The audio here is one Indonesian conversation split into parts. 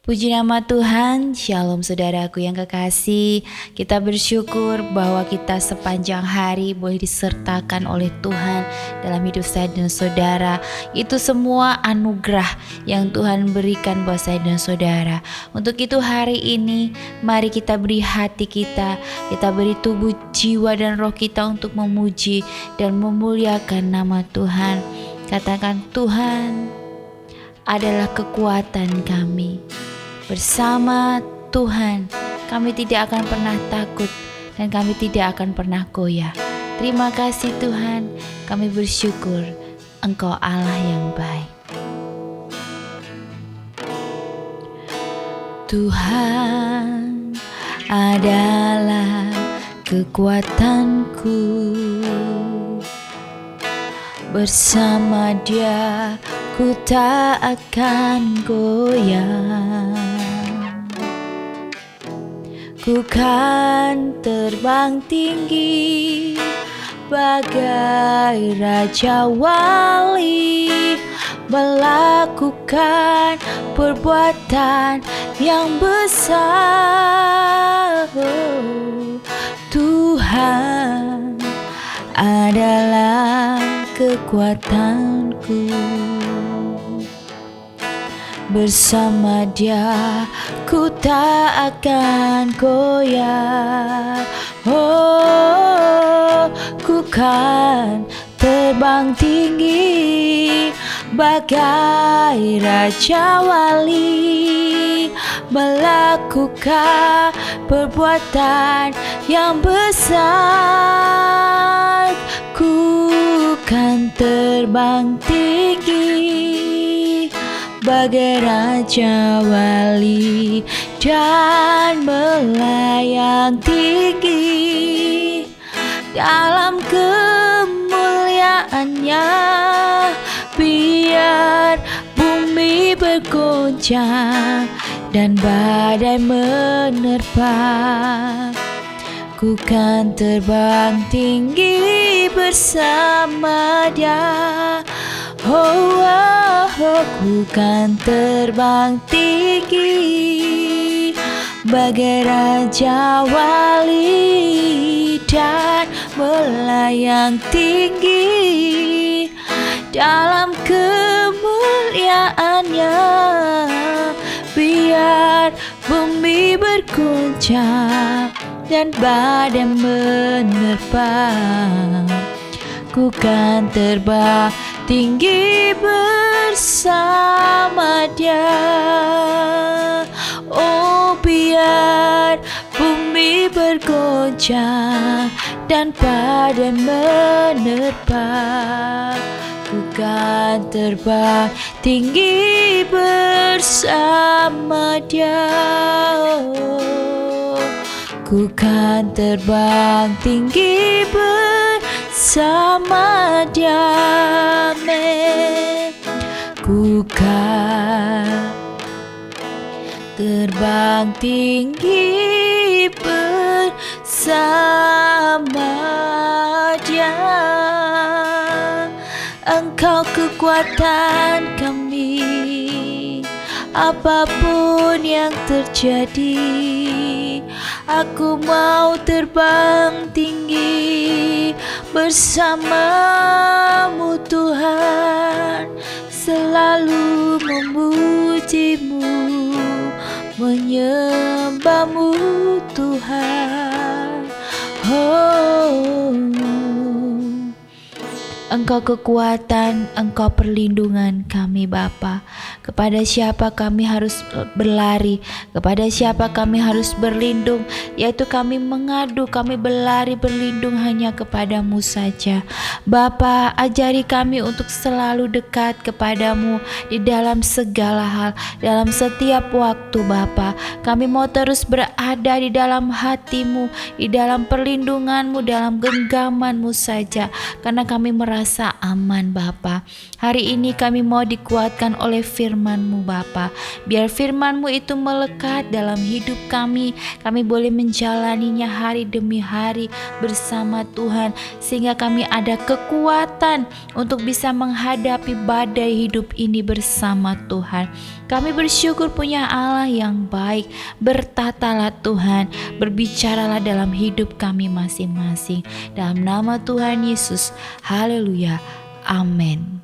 Puji nama Tuhan, Shalom saudaraku yang kekasih. Kita bersyukur bahwa kita sepanjang hari boleh disertakan oleh Tuhan dalam hidup saya dan saudara. Itu semua anugerah yang Tuhan berikan buat saya dan saudara. Untuk itu hari ini mari kita beri hati kita beri tubuh, jiwa dan roh kita untuk memuji dan memuliakan nama Tuhan. Katakan, Tuhan adalah kekuatan kami. Bersama Tuhan kami tidak akan pernah takut dan kami tidak akan pernah goyah. Terima kasih Tuhan, kami bersyukur Engkau Allah yang baik. Tuhan adalah kekuatanku, bersama Dia ku tak akan goyah. Ku kan terbang tinggi bagai Raja Wali, melakukan perbuatan yang besar. Tuhan adalah kekuatanku, bersama Dia ku tak akan goyah. Oh, ku kan terbang tinggi bagai Raja Wali, melakukan perbuatan yang besar. Ku kan terbang tinggi bagai Raja Wali dan melayang tinggi dalam kemuliaannya. Biar bumi bergoncang dan badai menerpa, ku kan terbang tinggi bersama Dia. Oh, ku kan terbang tinggi bagai Raja Wali dan melayang tinggi dalam kemuliaannya. Biar bumi bergoncang dan badai menerpa, ku kan terbang tinggi bersama Dia. Oh, biar bumi bergoncang dan badai menerpa, ku kan terbang tinggi bersama Dia. Oh, ku kan terbang tinggi bersama Dia. Ku kan terbang tinggi bersama Dia. Engkau kekuatan kami, apapun yang terjadi. Aku mau terbang tinggi bersamamu Tuhan, selalu memuji-Mu, menyembah-Mu Tuhan. Oh, Engkau kekuatan, Engkau perlindungan kami Bapa. Kepada siapa kami harus berlari, kepada siapa kami harus berlindung, yaitu kami mengadu, kami berlari berlindung hanya kepadamu saja. Bapa, ajari kami untuk selalu dekat kepadamu di dalam segala hal, dalam setiap waktu Bapa. Kami mau terus berada di dalam hati-Mu, di dalam perlindungan-Mu, dalam genggaman-Mu saja, karena kami merasa aman Bapa. Hari ini kami mau dikuatkan oleh firman firman-Mu Bapa. Biar firman-Mu itu melekat dalam hidup kami. Kami boleh menjalaninya hari demi hari bersama Tuhan, sehingga kami ada kekuatan untuk bisa menghadapi badai hidup ini bersama Tuhan. Kami bersyukur punya Allah yang baik. Bertatalah Tuhan, berbicaralah dalam hidup kami masing-masing. Dalam nama Tuhan Yesus, haleluya, amin.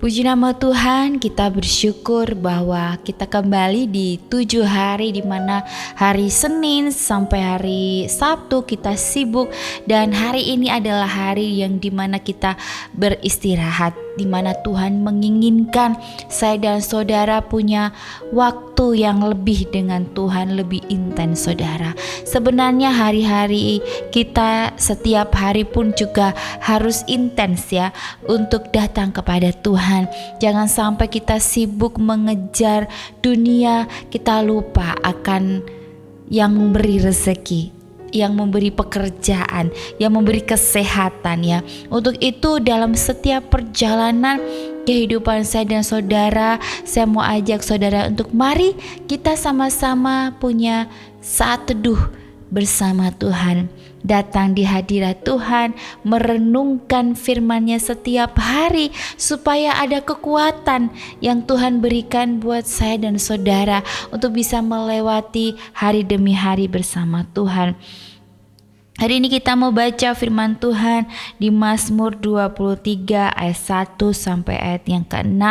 Puji nama Tuhan, kita bersyukur bahwa kita kembali di 7 hari, di mana hari Senin sampai hari Sabtu kita sibuk, dan hari ini adalah hari yang dimana kita beristirahat, dimana Tuhan menginginkan saya dan saudara punya waktu yang lebih dengan Tuhan, lebih intens saudara. Sebenarnya hari-hari kita setiap hari pun juga harus intens ya untuk datang kepada Tuhan. Jangan sampai kita sibuk mengejar dunia, kita lupa akan yang memberi rezeki, yang memberi pekerjaan, yang memberi kesehatan ya. Untuk itu dalam setiap perjalanan kehidupan saya dan saudara, saya mau ajak saudara untuk mari kita sama-sama punya saat teduh bersama Tuhan. Datang di hadirat Tuhan, merenungkan firman-Nya setiap hari supaya ada kekuatan yang Tuhan berikan buat saya dan saudara untuk bisa melewati hari demi hari bersama Tuhan. Hari ini kita mau baca firman Tuhan di Mazmur 23 ayat 1 sampai ayat yang ke-6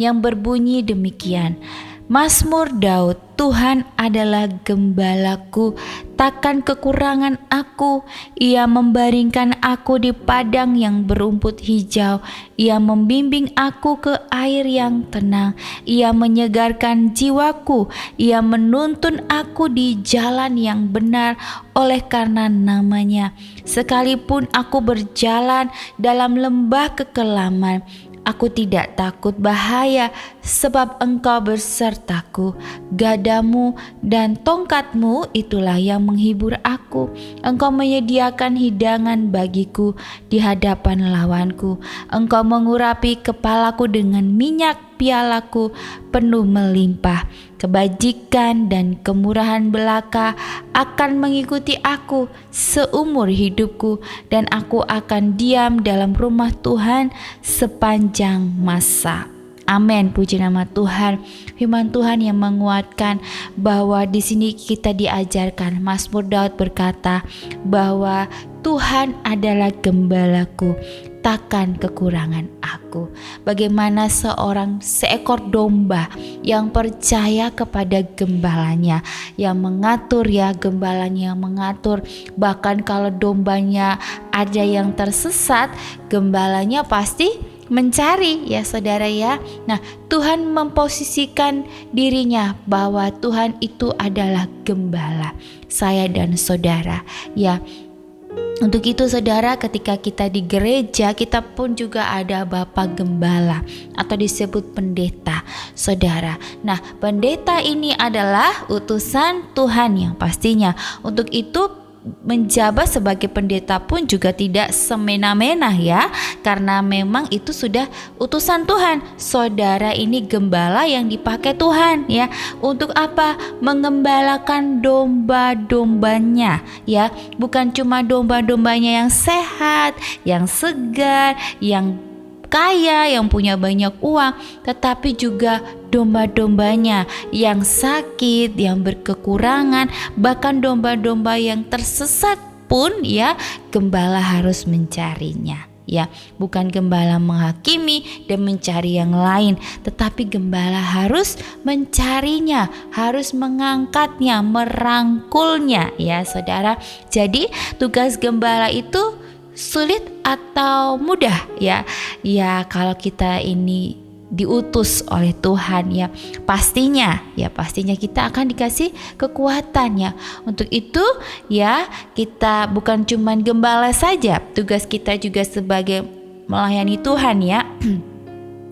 yang berbunyi demikian. Mazmur Daud, Tuhan adalah gembalaku, takkan kekurangan aku. Ia membaringkan aku di padang yang berumput hijau. Ia membimbing aku ke air yang tenang. Ia menyegarkan jiwaku. Ia menuntun aku di jalan yang benar oleh karena namanya. Sekalipun aku berjalan dalam lembah kekelaman, aku tidak takut bahaya, sebab Engkau bersertaku. Gadamu dan tongkatmu itulah yang menghibur aku. Engkau menyediakan hidangan bagiku di hadapan lawanku. Engkau mengurapi kepalaku dengan minyak, pialaku penuh melimpah. Kebajikan dan kemurahan belaka akan mengikuti aku seumur hidupku, dan aku akan diam dalam rumah Tuhan sepanjang masa. Amin, puji nama Tuhan. Firman Tuhan yang menguatkan bahwa di sini kita diajarkan, Mazmur Daud berkata bahwa Tuhan adalah gembalaku, takkan kekurangan aku. Bagaimana seekor domba yang percaya kepada gembalanya, yang mengatur ya, gembalanya yang mengatur. Bahkan kalau dombanya ada yang tersesat, gembalanya pasti mencari ya saudara ya. Nah, Tuhan memposisikan dirinya bahwa Tuhan itu adalah gembala saya dan saudara ya. Untuk itu saudara, ketika kita di gereja, kita pun juga ada Bapak Gembala atau disebut pendeta saudara. Nah, pendeta ini adalah utusan Tuhan yang pastinya. Untuk itu menjabat sebagai pendeta pun juga tidak semena-mena ya, karena memang itu sudah utusan Tuhan. Saudara ini gembala yang dipakai Tuhan ya. Untuk apa? Mengembalakan domba-dombanya ya. Bukan cuma domba-dombanya yang sehat, yang segar, yang kaya, yang punya banyak uang, tetapi juga domba-dombanya yang sakit, yang berkekurangan, bahkan domba-domba yang tersesat pun ya, gembala harus mencarinya ya. Bukan gembala menghakimi dan mencari yang lain, tetapi gembala harus mencarinya, harus mengangkatnya, merangkulnya ya saudara. Jadi tugas gembala itu sulit atau mudah ya? Ya, kalau kita ini diutus oleh Tuhan ya, pastinya kita akan dikasih kekuatan ya. Untuk itu ya, kita bukan cuman gembala saja, tugas kita juga sebagai melayani Tuhan ya.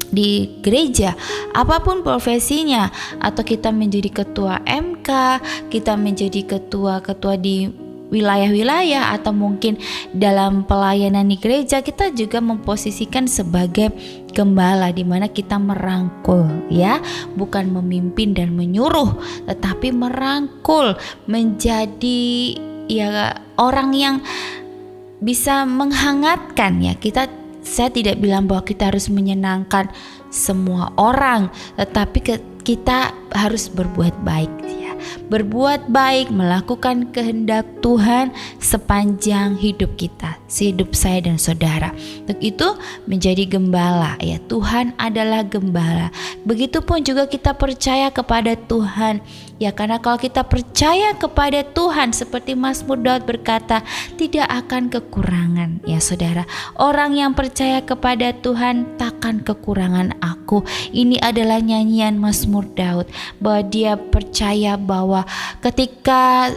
Di gereja, apapun profesinya, atau kita menjadi ketua MK, kita menjadi ketua di wilayah-wilayah atau mungkin dalam pelayanan di gereja, kita juga memposisikan sebagai gembala, di mana kita merangkul, ya, bukan memimpin dan menyuruh, tetapi merangkul menjadi ya orang yang bisa menghangatkan, ya. Saya tidak bilang bahwa kita harus menyenangkan semua orang, tetapi kita harus berbuat baik, ya. Berbuat baik, melakukan kehendak Tuhan sepanjang hidup kita, hidup saya dan saudara. Untuk itu menjadi gembala, ya. Tuhan adalah gembala. Begitupun juga kita percaya kepada Tuhan, ya, karena kalau kita percaya kepada Tuhan, seperti Mazmur Daud berkata, tidak akan kekurangan, ya saudara. Orang yang percaya kepada Tuhan takkan kekurangan aku. Ini adalah nyanyian Mazmur Daud, bahwa dia percaya bahwa ketika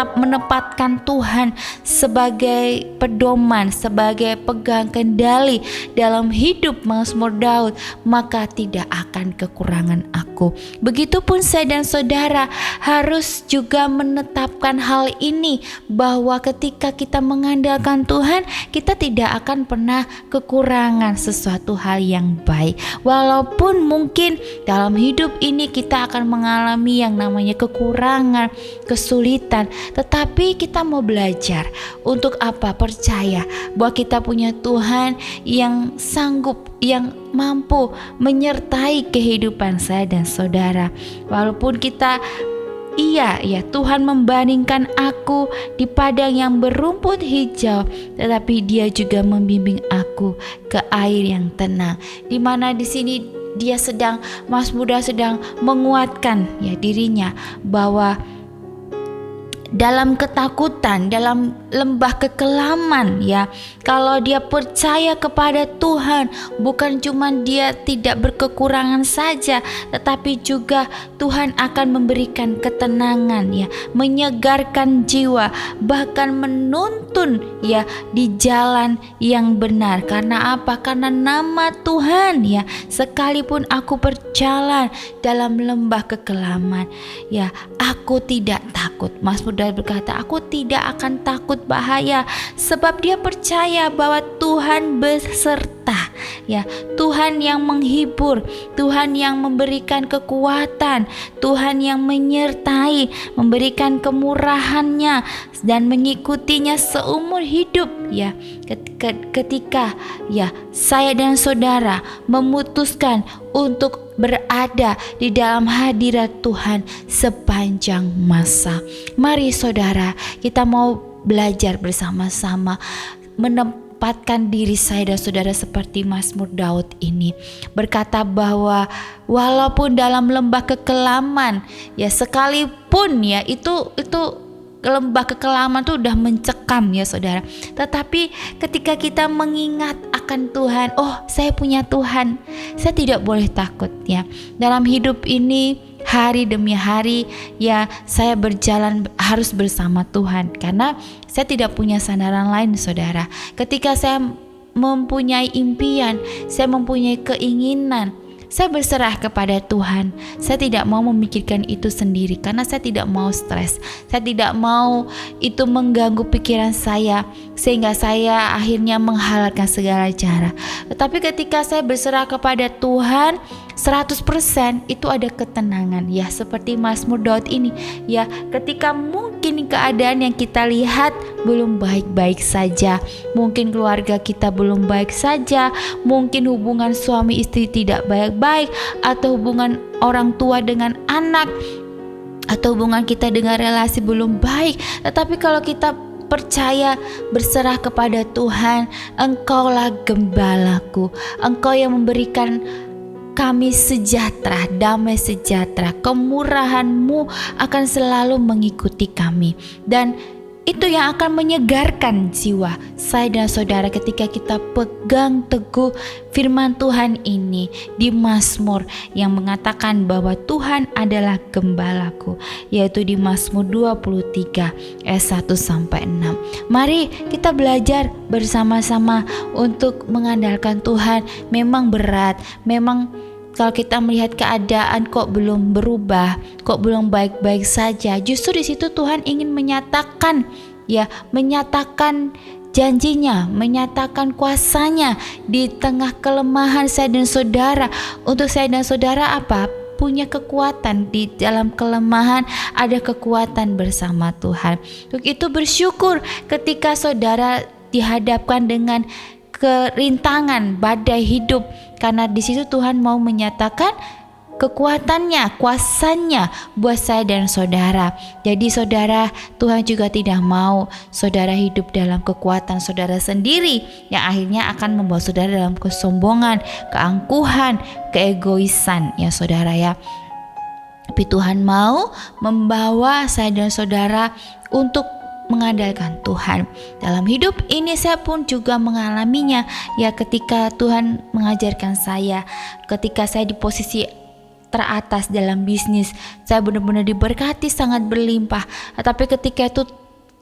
menempatkan Tuhan sebagai pedoman, sebagai pegang kendali dalam hidup Mazmur Daud, maka tidak akan kekurangan aku. Begitupun saya dan saudara harus juga menetapkan hal ini, bahwa ketika kita mengandalkan Tuhan, kita tidak akan pernah kekurangan sesuatu hal yang baik. Walaupun mungkin dalam hidup ini kita akan mengalami yang namanya kekurangan, kesulitan, tetapi kita mau belajar untuk apa? Percaya bahwa kita punya Tuhan yang sanggup, yang mampu menyertai kehidupan saya dan saudara. Walaupun kita Tuhan membandingkan aku di padang yang berumput hijau, tetapi Dia juga membimbing aku ke air yang tenang. Di mana di sini Mazmur Daud sedang menguatkan, ya, dirinya bahwa dalam ketakutan, dalam lembah kekelaman, ya, kalau dia percaya kepada Tuhan, bukan cuma dia tidak berkekurangan saja, tetapi juga Tuhan akan memberikan ketenangan, ya, menyegarkan jiwa, bahkan menuntun, ya, di jalan yang benar. Karena apa? Karena nama Tuhan, ya. Sekalipun aku berjalan dalam lembah kekelaman, ya, aku tidak takut. Mazmur Daud berkata, aku tidak akan takut bahaya, sebab dia percaya bahwa Tuhan beserta, ya. Tuhan yang menghibur, Tuhan yang memberikan kekuatan, Tuhan yang menyertai, memberikan kemurahannya dan mengikutinya seumur hidup, ya. Ketika, ya, saya dan saudara memutuskan untuk berada di dalam hadirat Tuhan sepanjang masa. Mari saudara, kita mau belajar bersama-sama menempatkan diri saya dan saudara seperti Mazmur Daud ini, berkata bahwa walaupun dalam lembah kekelaman, ya, sekalipun, ya, itu lembah kekelaman itu udah mencekam, ya saudara, tetapi ketika kita mengingat akan Tuhan, oh, saya punya Tuhan, saya tidak boleh takut, ya. Dalam hidup ini hari demi hari, ya, saya berjalan harus bersama Tuhan, karena saya tidak punya sandaran lain, saudara. Ketika saya mempunyai impian, saya mempunyai keinginan, saya berserah kepada Tuhan. Saya tidak mau memikirkan itu sendiri, karena saya tidak mau stres. Saya tidak mau itu mengganggu pikiran saya, sehingga saya akhirnya menghalalkan segala cara. Tetapi ketika saya berserah kepada Tuhan 100%, itu ada ketenangan, ya, seperti Mazmur Daud ini, ya. Ketika mungkin keadaan yang kita lihat belum baik-baik saja, mungkin keluarga kita belum baik saja, mungkin hubungan suami istri tidak baik-baik, atau hubungan orang tua dengan anak, atau hubungan kita dengan relasi belum baik, tetapi kalau kita percaya, berserah kepada Tuhan, Engkaulah gembalaku, Engkau yang memberikan kami sejahtera, damai sejahtera, kemurahan-Mu akan selalu mengikuti kami. Dan itu yang akan menyegarkan jiwa saya dan saudara ketika kita pegang teguh firman Tuhan ini di Mazmur yang mengatakan bahwa Tuhan adalah gembalaku, yaitu di Mazmur 23 ayat 1-6. Mari kita belajar bersama-sama untuk mengandalkan Tuhan. Memang berat, memang kalau kita melihat keadaan kok belum berubah, kok belum baik-baik saja, justru di situ Tuhan ingin menyatakan janjinya, menyatakan kuasanya di tengah kelemahan saya dan saudara. Untuk saya dan saudara punya kekuatan di dalam kelemahan, ada kekuatan bersama Tuhan. Untuk itu bersyukur ketika saudara dihadapkan dengan kerintangan, badai hidup, karena di situ Tuhan mau menyatakan kekuatannya, kuasanya buat saya dan saudara. Jadi saudara, Tuhan juga tidak mau saudara hidup dalam kekuatan saudara sendiri yang akhirnya akan membawa saudara dalam kesombongan, keangkuhan, keegoisan ya saudara ya. Tapi Tuhan mau membawa saya dan saudara untuk mengandalkan Tuhan. Dalam hidup ini saya pun juga mengalaminya ya, ketika Tuhan mengajarkan saya, ketika saya di posisi teratas dalam bisnis, saya benar-benar diberkati sangat berlimpah. Tapi ketika itu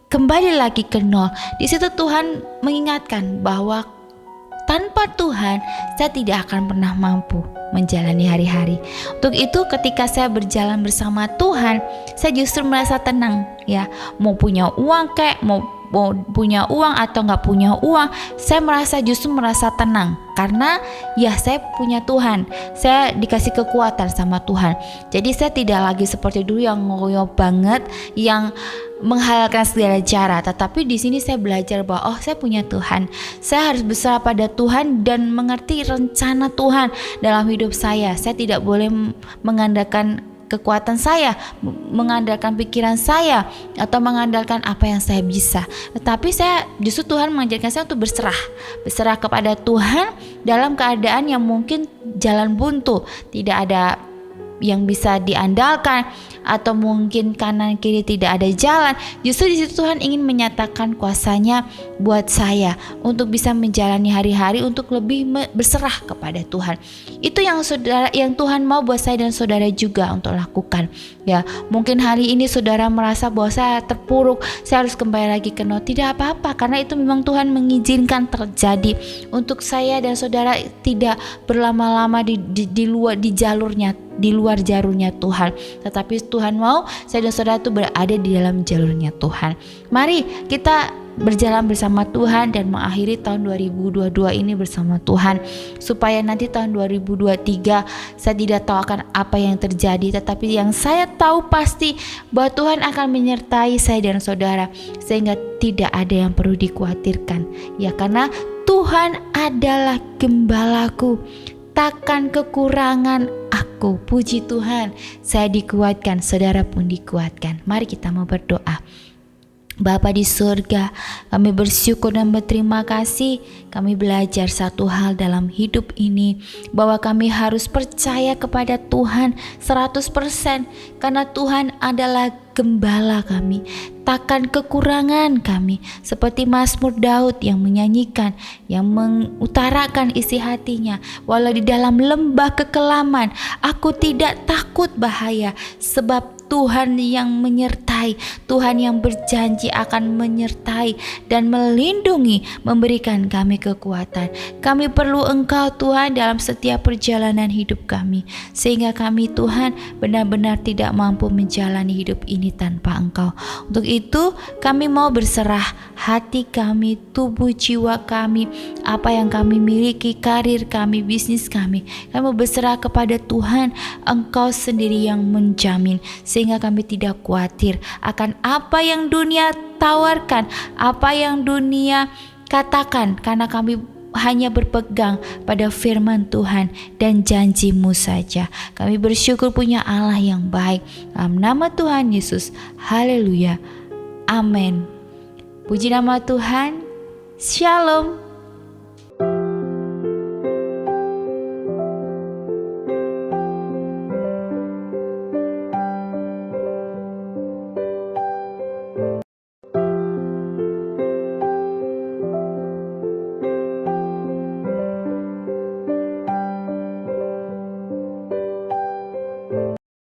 kembali lagi ke nol, di situ Tuhan mengingatkan bahwa tanpa Tuhan saya tidak akan pernah mampu menjalani hari-hari. Untuk itu ketika saya berjalan bersama Tuhan, saya justru merasa tenang ya. Mau punya uang mau punya uang atau nggak punya uang, saya justru merasa tenang karena ya saya punya Tuhan, saya dikasih kekuatan sama Tuhan. Jadi saya tidak lagi seperti dulu yang ngoyo banget, yang menghalalkan segala cara. Tetapi di sini saya belajar bahwa saya punya Tuhan, saya harus berserah pada Tuhan dan mengerti rencana Tuhan dalam hidup saya. Saya tidak boleh mengandalkan kekuatan saya, mengandalkan pikiran saya, atau mengandalkan apa yang saya bisa. Tetapi justru Tuhan mengajarkan saya untuk berserah kepada Tuhan dalam keadaan yang mungkin jalan buntu, tidak ada yang bisa diandalkan, atau mungkin kanan kiri tidak ada jalan. Justru di situ Tuhan ingin menyatakan kuasanya buat saya untuk bisa menjalani hari-hari, untuk lebih berserah kepada Tuhan. Itu yang Tuhan mau buat saya dan saudara juga untuk lakukan. Ya, mungkin hari ini saudara merasa bahwa saya terpuruk, saya harus kembali lagi ke nol. Tidak apa-apa, karena itu memang Tuhan mengizinkan terjadi untuk saya dan saudara tidak berlama-lama di luar jalurnya Tuhan. Tetapi Tuhan mau saya dan saudara itu berada di dalam jalurnya Tuhan. Mari kita berjalan bersama Tuhan dan mengakhiri tahun 2022 ini bersama Tuhan, supaya nanti tahun 2023 saya tidak tahu akan apa yang terjadi, tetapi yang saya tahu pasti bahwa Tuhan akan menyertai saya dan saudara, sehingga tidak ada yang perlu dikhawatirkan ya, karena Tuhan adalah gembalaku, takkan kekurangan aku. Puji Tuhan, saya dikuatkan, saudara pun dikuatkan. Mari kita mau berdoa. Bapa di surga, kami bersyukur dan berterima kasih. Kami belajar satu hal dalam hidup ini, bahwa kami harus percaya kepada Tuhan 100%, karena Tuhan adalah gembala kami, takkan kekurangan kami. Seperti Mazmur Daud yang menyanyikan, yang mengutarakan isi hatinya, walau di dalam lembah kekelaman, aku tidak takut bahaya, sebab Tuhan yang menyertai, Tuhan yang berjanji akan menyertai dan melindungi, memberikan kami kekuatan. Kami perlu Engkau Tuhan dalam setiap perjalanan hidup kami, sehingga kami Tuhan benar-benar tidak mampu menjalani hidup ini tanpa Engkau. Untuk itu kami mau berserah hati kami, tubuh jiwa kami, apa yang kami miliki, karir kami, bisnis kami mau berserah kepada Tuhan. Engkau sendiri yang menjamin, sehingga kami tidak khawatir akan apa yang dunia tawarkan, apa yang dunia katakan, karena kami hanya berpegang pada firman Tuhan dan janji-Mu saja. Kami bersyukur punya Allah yang baik. Dalam nama Tuhan Yesus, haleluya, amin. Puji nama Tuhan. Shalom.